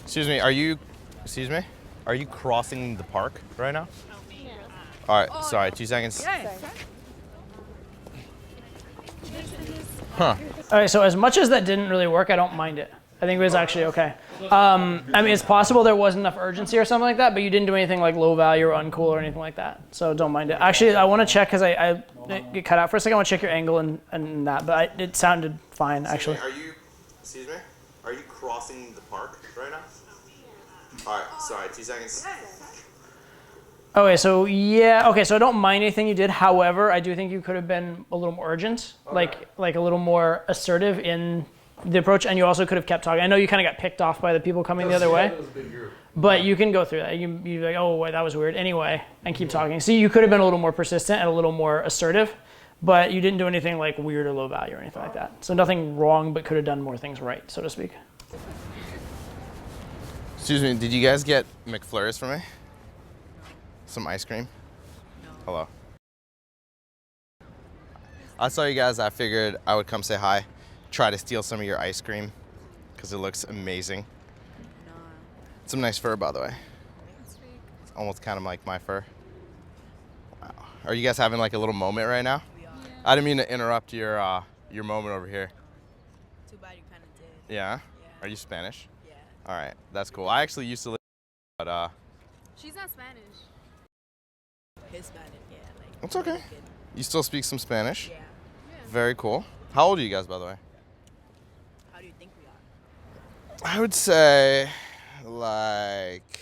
Excuse me, are you crossing the park right now? All right, sorry, 2 seconds. Huh. All right, so as much as that didn't really work, I don't mind it. I think it was actually okay. I mean, it's possible there wasn't enough urgency or something like that, but you didn't do anything like low value or uncool or anything like that. So don't mind it. Actually, I want to check because I get cut out for a second. I want to check your angle and that, but it sounded fine actually. Are you crossing the park right now? All right, sorry, 2 seconds. Okay, so yeah, okay, so I don't mind anything you did. However, I do think you could have been a little more urgent, okay. like a little more assertive in the approach, and you also could have kept talking. I know you kind of got picked off by the people coming the other way, but you can go through that. You're like, oh, wait, that was weird anyway, and keep talking. See, you could have been a little more persistent and a little more assertive, but you didn't do anything like weird or low value or anything like that. So nothing wrong, but could have done more things right, so to speak. Excuse me, did you guys get McFlurries for me? Some ice cream? No. Hello. I saw you guys, I figured I would come say hi, try to steal some of your ice cream, because it looks amazing. No. Some nice fur, by the way. It's almost kind of like my fur. Wow. Are you guys having like a little moment right now? We are. Yeah. I didn't mean to interrupt your moment over here. Too bad you kind of did. Yeah? Are you Spanish? Yeah. All right, that's cool. I actually used to live, but She's not Spanish. Hispanic, yeah. Like, it's okay. You still speak some Spanish? Yeah. Very cool. How old are you guys, by the way? How do you think we are? I would say, like,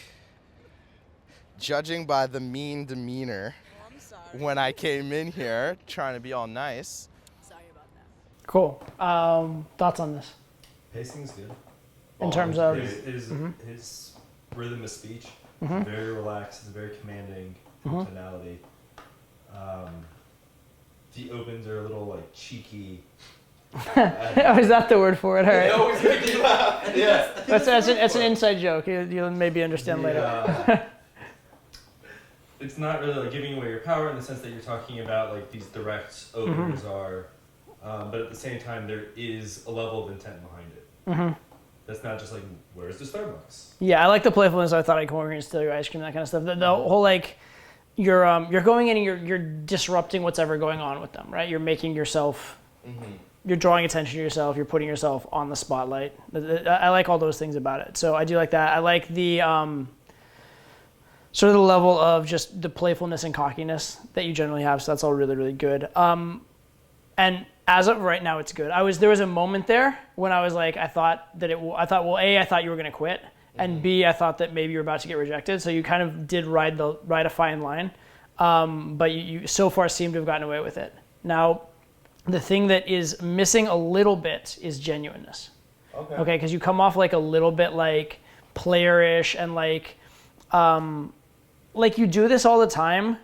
judging by the mean demeanor I'm sorry. when I came in here, trying to be all nice. Sorry about that. Cool. Thoughts on this? Pacing's good. In terms of his rhythm of speech, very relaxed, it's very commanding tonality. The opens are a little like cheeky. Oh, is that the word for it? All right. They always make you laugh. Yeah. That's an inside joke. You'll maybe understand later. It's not really like giving away your power in the sense that you're talking about like these direct opens are, but at the same time there is a level of intent behind it. That's not just like, where's the Starbucks? Yeah, I like the playfulness. I thought I'd come over here and steal your ice cream, that kind of stuff. The whole like, you're going in and you're disrupting what's ever going on with them, right? You're making yourself, you're drawing attention to yourself. You're putting yourself on the spotlight. I like all those things about it. So I do like that. I like the sort of the level of just the playfulness and cockiness that you generally have. So that's all really, really good. And as of right now, it's good. There was a moment there when I was like, I thought well, A, I thought you were going to quit. And B, I thought that maybe you were about to get rejected. So you kind of did ride a fine line. But you so far seem to have gotten away with it. Now, the thing that is missing a little bit is genuineness. Okay, because you come off like a little bit like playerish and like you do this all the time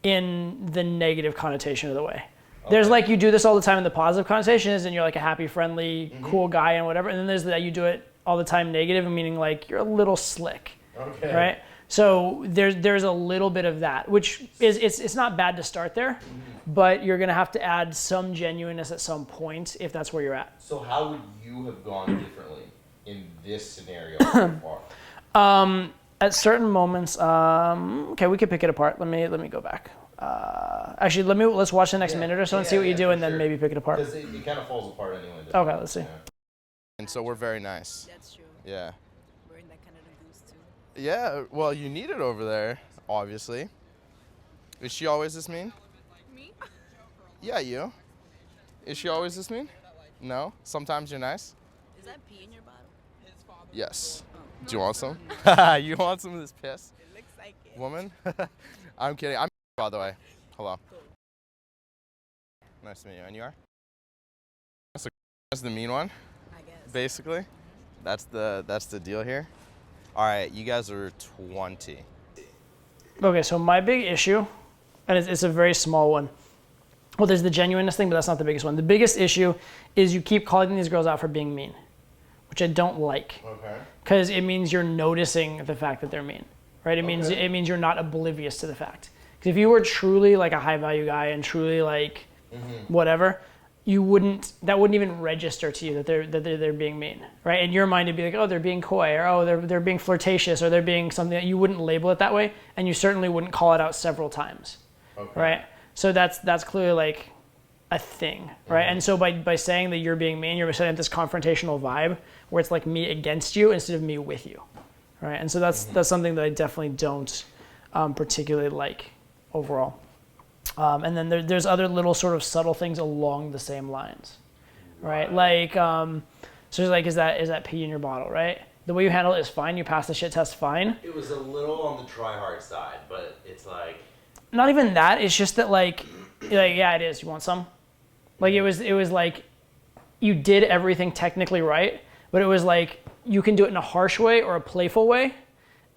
in the negative connotation of the way. There's like you do this all the time in the positive connotations and you're like a happy, friendly, cool guy and whatever. And then there's that you do it all the time negative, meaning like you're a little slick, right? So there's a little bit of that, which is it's not bad to start there, but you're gonna have to add some genuineness at some point if that's where you're at. So how would you have gone differently in this scenario so far? At certain moments, okay, we could pick it apart. Let me go back. Actually, let's watch the next minute or so and see what you do, and then maybe pick it apart. Because it kind of falls apart anyway. Okay, let's see. Yeah. And so we're very nice. That's true. Yeah. We're in that kind of a boost too. Yeah, well, you need it over there, obviously. Is she always this mean? Me? Yeah, you. Is she always this mean? No? Sometimes you're nice? Is that pee in your bottle? Yes. Do you want some? You want some of this piss? It looks like it. Woman? I'm kidding. I'm by the way. Hello. Cool. Nice to meet you. And you are? So that's the mean one? I guess. Basically. That's the deal here. All right, you guys are 20. Okay, so my big issue, and it's a very small one. Well, there's the genuineness thing, but that's not the biggest one. The biggest issue is you keep calling these girls out for being mean, which I don't like. Okay. Because it means you're noticing the fact that they're mean, right? It means you're not oblivious to the fact. Because if you were truly like a high value guy and truly like whatever, that wouldn't even register to you that they're being mean, right? In your mind, it'd be like, oh, they're being coy, or oh, they're being flirtatious, or they're being something that you wouldn't label it that way, and you certainly wouldn't call it out several times, right? So that's clearly like a thing, right? And so by saying that you're being mean, you're setting up this confrontational vibe where it's like me against you instead of me with you, right? And so that's something that I definitely don't particularly like overall. And then there's other little sort of subtle things along the same lines, right? Like, so it's like, is that pee in your bottle, right? The way you handle it is fine. You pass the shit test fine. It was a little on the try hard side, but it's like... Not even that. It's just that like, yeah, it is. You want some? Like it was like, you did everything technically right, but it was like, you can do it in a harsh way or a playful way,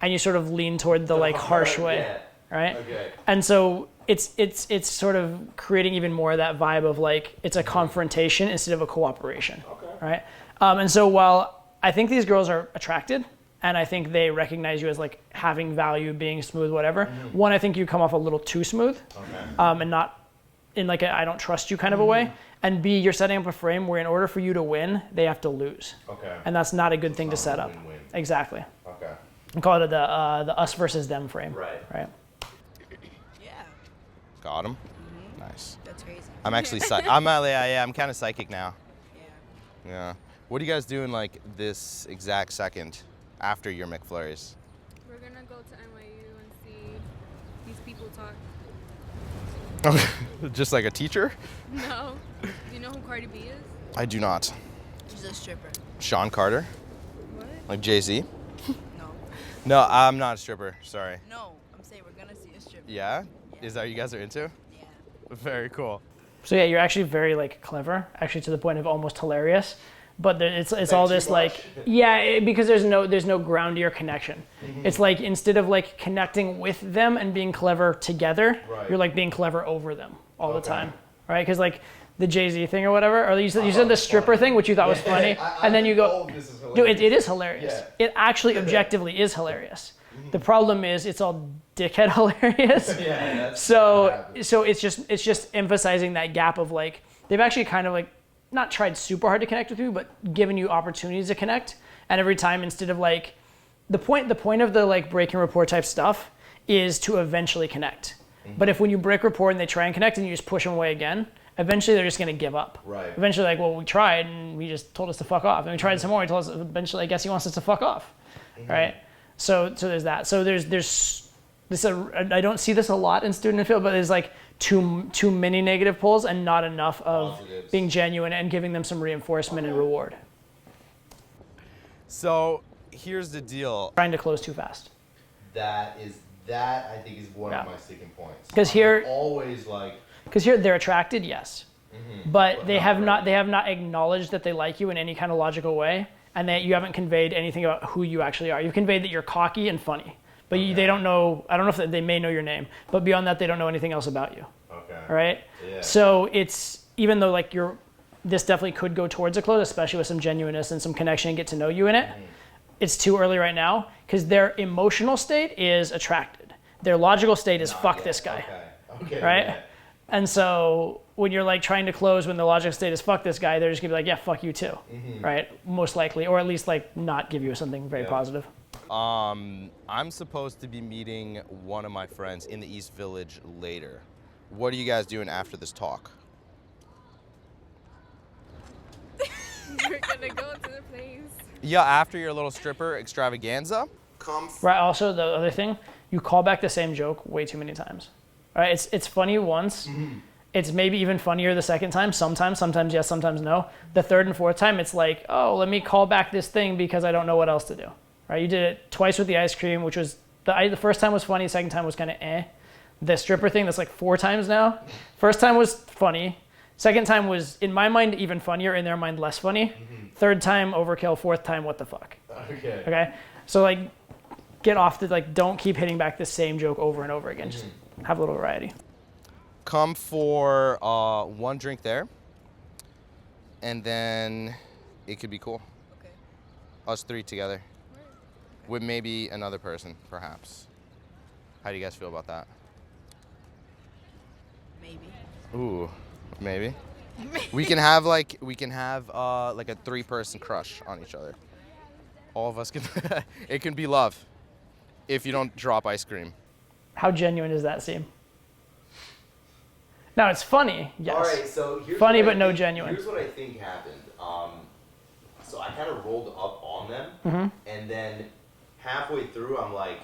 and you sort of lean toward the like harsh way, right? Okay. And so it's sort of creating even more of that vibe of like, it's a confrontation instead of a cooperation, right? And so while I think these girls are attracted, and I think they recognize you as like having value, being smooth, whatever. One, I think you come off a little too smooth, and not in like a I don't trust you kind of a way. And B, you're setting up a frame where in order for you to win, they have to lose. Okay. And that's not a good thing to set up. Win-win. Exactly. Okay. I call it the us versus them frame. Right. Right. Yeah. Got him. Nice. That's crazy. I'm actually I'm kind of psychic now. Yeah. Yeah. What are you guys doing like this exact second after your McFlurries? We're gonna go to NYU and see these people talk. Just like a teacher? No. Do you know who Cardi B is? I do not. She's a stripper. Sean Carter? What? Like Jay-Z? No. No, I'm not a stripper. Sorry. No, I'm saying we're gonna see a stripper. Yeah? Is that what you guys are into? Yeah. Very cool. So yeah, you're actually very like clever, actually to the point of almost hilarious. But it's all this like, because there's no groundier connection. It's like instead of like connecting with them and being clever together, you're like being clever over them all the time, right? Because like the Jay-Z thing or whatever, or you said the stripper thing, which you thought was funny, and then you go, dude, it is hilarious. Yeah. It actually objectively is hilarious. The problem is it's all dickhead hilarious. So it's just emphasizing that gap of like, they've actually kind of like, not tried super hard to connect with you, but given you opportunities to connect. And every time, instead of like, the point of the like breaking rapport type stuff is to eventually connect. But if when you break rapport and they try and connect and you just push them away again, eventually they're just gonna give up. Right. Eventually like, well, we tried and we just told us to fuck off. And we tried some more, he told us eventually, I guess he wants us to fuck off, right? So there's that. So there's this, I don't see this a lot in student and field, but there's like, too many negative pulls and not enough of being genuine and giving them some reinforcement and reward. So here's the deal. Trying to close too fast. That I think is one of my sticking points. Because here, always like. Because here they're attracted, yes, but they have not acknowledged that they like you in any kind of logical way, and that you haven't conveyed anything about who you actually are. You've conveyed that you're cocky and funny. But they don't know, I don't know if they may know your name, but beyond that, they don't know anything else about you. Okay. Right? Yeah. So it's, even though like this definitely could go towards a close, especially with some genuineness and some connection and get to know you in it, it's too early right now because their emotional state is attracted. Their logical state is fuck this guy. Okay. Right? Yeah. And so when you're like trying to close when the logical state is fuck this guy, they're just gonna be like, yeah, fuck you too. Right? Most likely, or at least like not give you something very positive. I'm supposed to be meeting one of my friends in the East Village later. What are you guys doing after this talk? We're gonna go to the place. Yeah, after your little stripper extravaganza. Right, also the other thing, you call back the same joke way too many times. All right, it's funny once. It's maybe even funnier the second time. Sometimes yes, sometimes no. The third and fourth time, it's like, oh, let me call back this thing because I don't know what else to do. Right, you did it twice with the ice cream, which was, the first time was funny, the second time was kind of eh. The stripper thing, that's like 4 times now. First time was funny. Second time was, in my mind, even funnier, in their mind, less funny. Third time, overkill. Fourth time, what the fuck. Okay? So like, get off the, like, don't keep hitting back the same joke over and over again. Just have a little variety. Come for one drink there, and then it could be cool. Okay. Us 3 together. With maybe another person, perhaps. How do you guys feel about that? Maybe. Ooh, maybe? We can have like a 3-person crush on each other. All of us can. It can be love, if you don't drop ice cream. How genuine does that seem? Now it's funny, yes. All right, so here's funny what but no genuine. Here's what I think happened. So I kind of rolled up on them, and then halfway through, I'm like,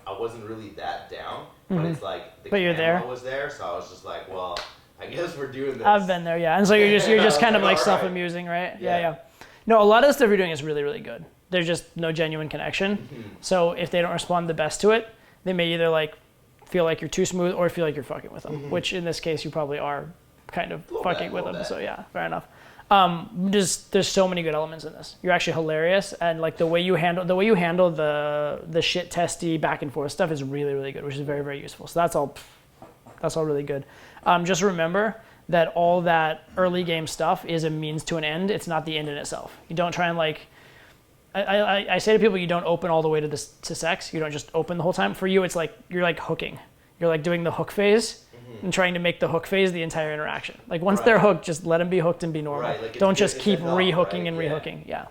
I wasn't really that down, but it's like the camera was there, so I was just like, well, I guess we're doing this. I've been there, yeah. And so you're just kind of like self-amusing, right? Yeah. No, a lot of the stuff you're doing is really, really good. There's just no genuine connection. So if they don't respond the best to it, they may either like feel like you're too smooth or feel like you're fucking with them, which in this case you probably are kind of fucking with them. So yeah, fair enough. There's so many good elements in this. You're actually hilarious, and like the way you handle the shit testy back and forth stuff is really, really good, which is very, very useful. So that's all really good. Just remember that all that early game stuff is a means to an end. It's not the end in itself. You don't try and like. I say to people, you don't open all the way to sex. You don't just open the whole time. For you, it's like you're like hooking. You're like doing the hook phase and trying to make the hook phase the entire interaction. Like once they're hooked, just let them be hooked and be normal. Like don't just keep rehooking and rehooking. Yeah.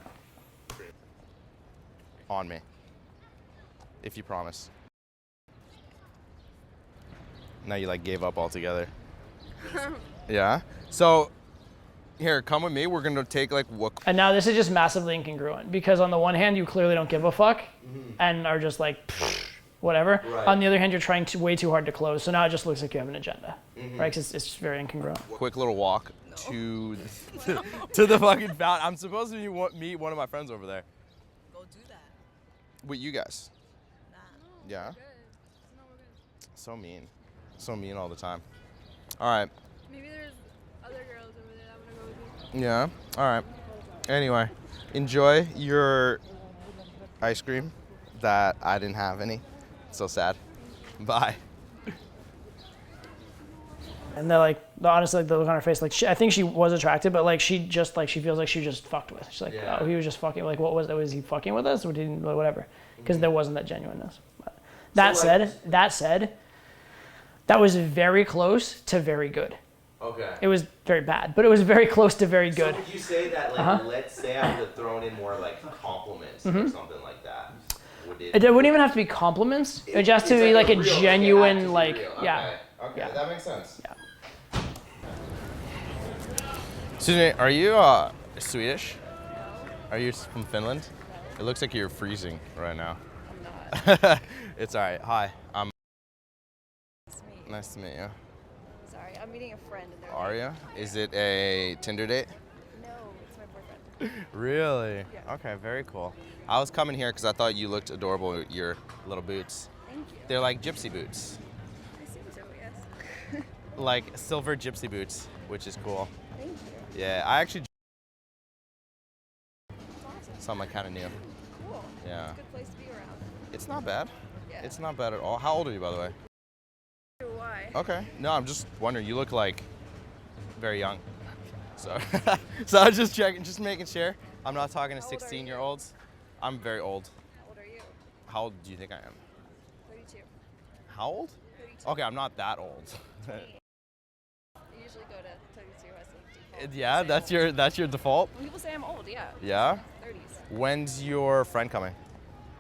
On me. If you promise. Now you like gave up altogether. Yeah. So. Here, come with me. We're gonna take like what. And now this is just massively incongruent because on the one hand you clearly don't give a fuck and are just like whatever. Right. On the other hand, you're trying way too hard to close. So now it just looks like you have an agenda, right? 'Cause it's just very incongruent. Quick little walk to the fucking fountain. I'm supposed to meet one of my friends over there. Go do that. With you guys. Nah. Yeah. Good. No, we're good. So mean all the time. All right. Maybe there's other girls over there that want to go with you. Yeah. All right. Anyway, enjoy your ice cream that I didn't have any. So sad. Bye. And they're like, honestly, like the look on her face, like I think she was attracted, but like she feels like she just fucked with. She's like, oh, he was just fucking. Like, what was that? Was he fucking with us, or didn't? Like, whatever. Because there wasn't that genuineness. But that said, that was very close to very good. Okay. It was very bad, but it was very close to very good. So would you say that, like, let's say I would have thrown in more like compliments or something like that? It wouldn't even have to be compliments. It would just have to be like a genuine, like, yeah. Okay, yeah. That makes sense. Yeah. Susan, are you Swedish? No. Are you from Finland? It looks like you're freezing right now. I'm not. It's all right. Hi, I'm. Nice to meet you. Nice to meet you. Sorry, I'm meeting a friend. And Are you? Is it a Tinder date? No, it's my boyfriend. Really? Yeah. Okay, very cool. I was coming here because I thought you looked adorable with your little boots. Thank you. They're like gypsy boots. I seem so, yes. Like silver gypsy boots, which is cool. Thank you. Yeah, I actually. That's awesome. Something kind of new. Cool. Yeah. It's a good place to be around. It's not bad. Yeah. It's not bad at all. How old are you, by the way? Why? Okay. No, I'm just wondering. You look like very young. So, so I was just checking, just making sure. I'm not talking to 16-year-olds. I'm very old. How old are you? How old do you think I am? 32. How old? 32. Okay, I'm not that old. I usually go to 32 as a default. Yeah, that's your default. When people say I'm old, yeah. Yeah. 30s. When's your friend coming?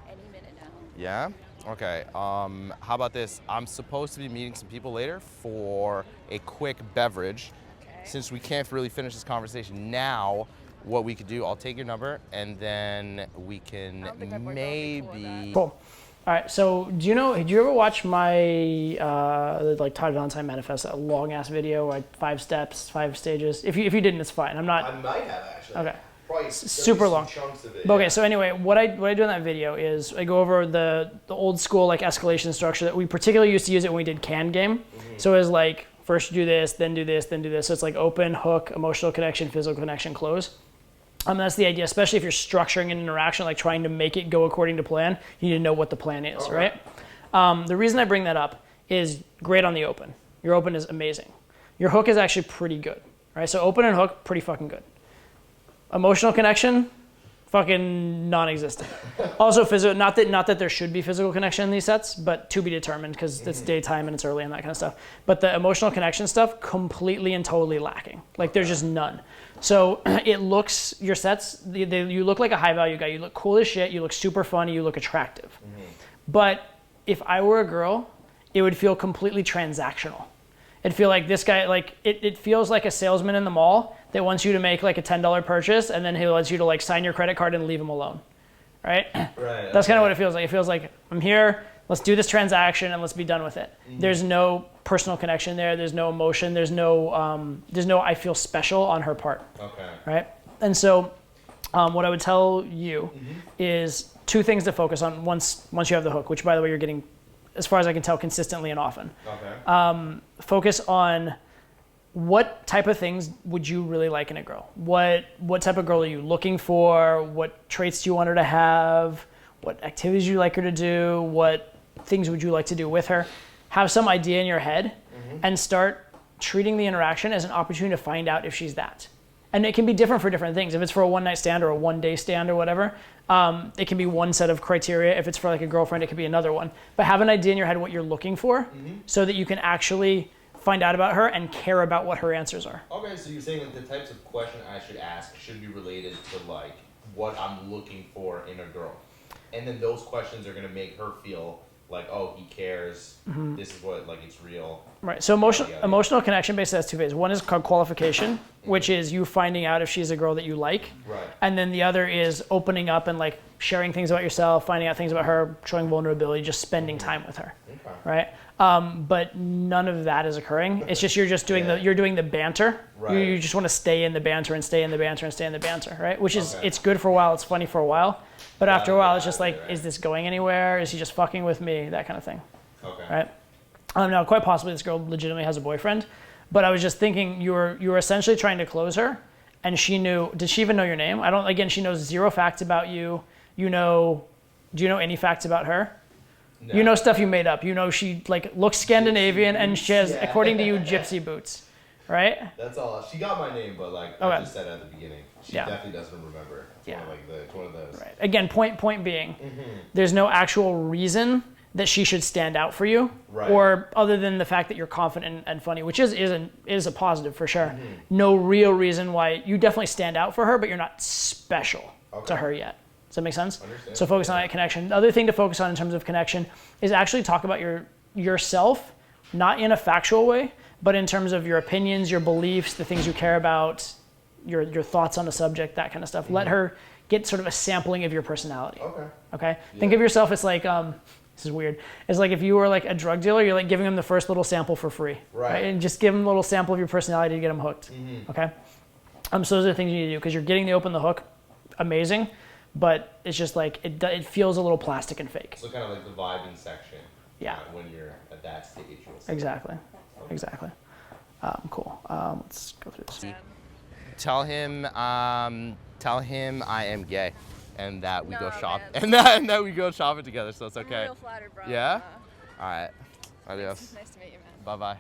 Any minute now. Yeah. Okay. How about this? I'm supposed to be meeting some people later for a quick beverage. Okay. Since we can't really finish this conversation now, what we could do, I'll take your number and then we can maybe. Cool. All right. So did you ever watch my like Todd Valentine manifest, a long ass video, like 5 steps, 5 stages? If you didn't, it's fine. I might have actually. Okay. Probably super long. Chunks of it, okay, so anyway, what I do in that video is I go over the old school like escalation structure that we particularly used to use it when we did canned game. So it was like first you do this, then do this, then do this. So it's like open, hook, emotional connection, physical connection, close. That's the idea, especially if you're structuring an interaction, like trying to make it go according to plan. You need to know what the plan is, right? The reason I bring that up is great on the open. Your open is amazing. Your hook is actually pretty good, right? So open and hook, pretty fucking good. Emotional connection, fucking non-existent. Also, not that there should be physical connection in these sets, but to be determined because it's daytime and it's early and that kind of stuff. But the emotional connection stuff, completely and totally lacking. Like there's just none. So it looks, your sets, you look like a high value guy. You look cool as shit. You look super funny. You look attractive. But if I were a girl, it would feel completely transactional. It'd feel like this guy, like it feels like a salesman in the mall that wants you to make like a $10 purchase and then he wants you to like sign your credit card and leave him alone, right? Right. That's kind of what it feels like. It feels like I'm here, let's do this transaction and let's be done with it. There's no personal connection there. There's no emotion. There's no I feel special on her part. Okay. Right? And so what I would tell you is 2 things to focus on once you have the hook, which by the way, you're getting, as far as I can tell, consistently and often. Okay. Focus on what type of things would you really like in a girl? What type of girl are you looking for? What traits do you want her to have? What activities do you like her to do? What things would you like to do with her? Have some idea in your head and start treating the interaction as an opportunity to find out if she's that. And it can be different for different things. If it's for a one-night stand or a one-day stand or whatever, it can be one set of criteria. If it's for like a girlfriend, it could be another one. But have an idea in your head what you're looking for so that you can actually find out about her and care about what her answers are. Okay, so you're saying that the types of question I should ask should be related to like what I'm looking for in a girl. And then those questions are going to make her feel like, oh, he cares. This is what, like, it's real. Right. So emotional connection basically has 2 phases. One is called qualification, which is you finding out if she's a girl that you like. Right. And then the other is opening up and like sharing things about yourself, finding out things about her, showing vulnerability, just spending time with her. Okay. Right. But none of that is occurring. It's just you're just doing you're doing the banter. Right. You just want to stay in the banter and stay in the banter and stay in the banter. Right. Which is it's good for a while. It's funny for a while. But after a while, it's just like, is this going anywhere? Is he just fucking with me? That kind of thing. Okay. Right? Now, quite possibly this girl legitimately has a boyfriend. But I was just thinking you were essentially trying to close her. And she knew, did she even know your name? Again, she knows 0 facts about you. Do you know any facts about her? No. You know stuff you made up. You know she like looks Scandinavian and she has, according to you, gypsy boots. Right? That's all. She got my name, but like I just said at the beginning, she definitely doesn't remember. It's one of those. Right. Again, point being, there's no actual reason that she should stand out for you, or other than the fact that you're confident and funny, which is a positive for sure. No real reason why you definitely stand out for her, but you're not special to her yet. Does that make sense? So focus on that connection. The other thing to focus on in terms of connection is actually talk about yourself, not in a factual way, but in terms of your opinions, your beliefs, the things you care about, your thoughts on the subject, that kind of stuff. Let her get sort of a sampling of your personality. Okay? Yeah. Think of yourself as like, this is weird. It's like if you were like a drug dealer, you're like giving them the first little sample for free. Right? And just give them a little sample of your personality to get them hooked. Okay? So those are the things you need to do because you're getting to open the hook. Amazing. But it's just like, it feels a little plastic and fake. So kind of like the vibing section. Yeah. When you're at that stage. Exactly. Exactly. Cool. Let's go through this. Tell him I am gay, and that we go shop, and that we go shopping together. So it's okay. I'm real flattered, bro. Yeah. All right. Adios. Nice to meet you, man. Bye bye.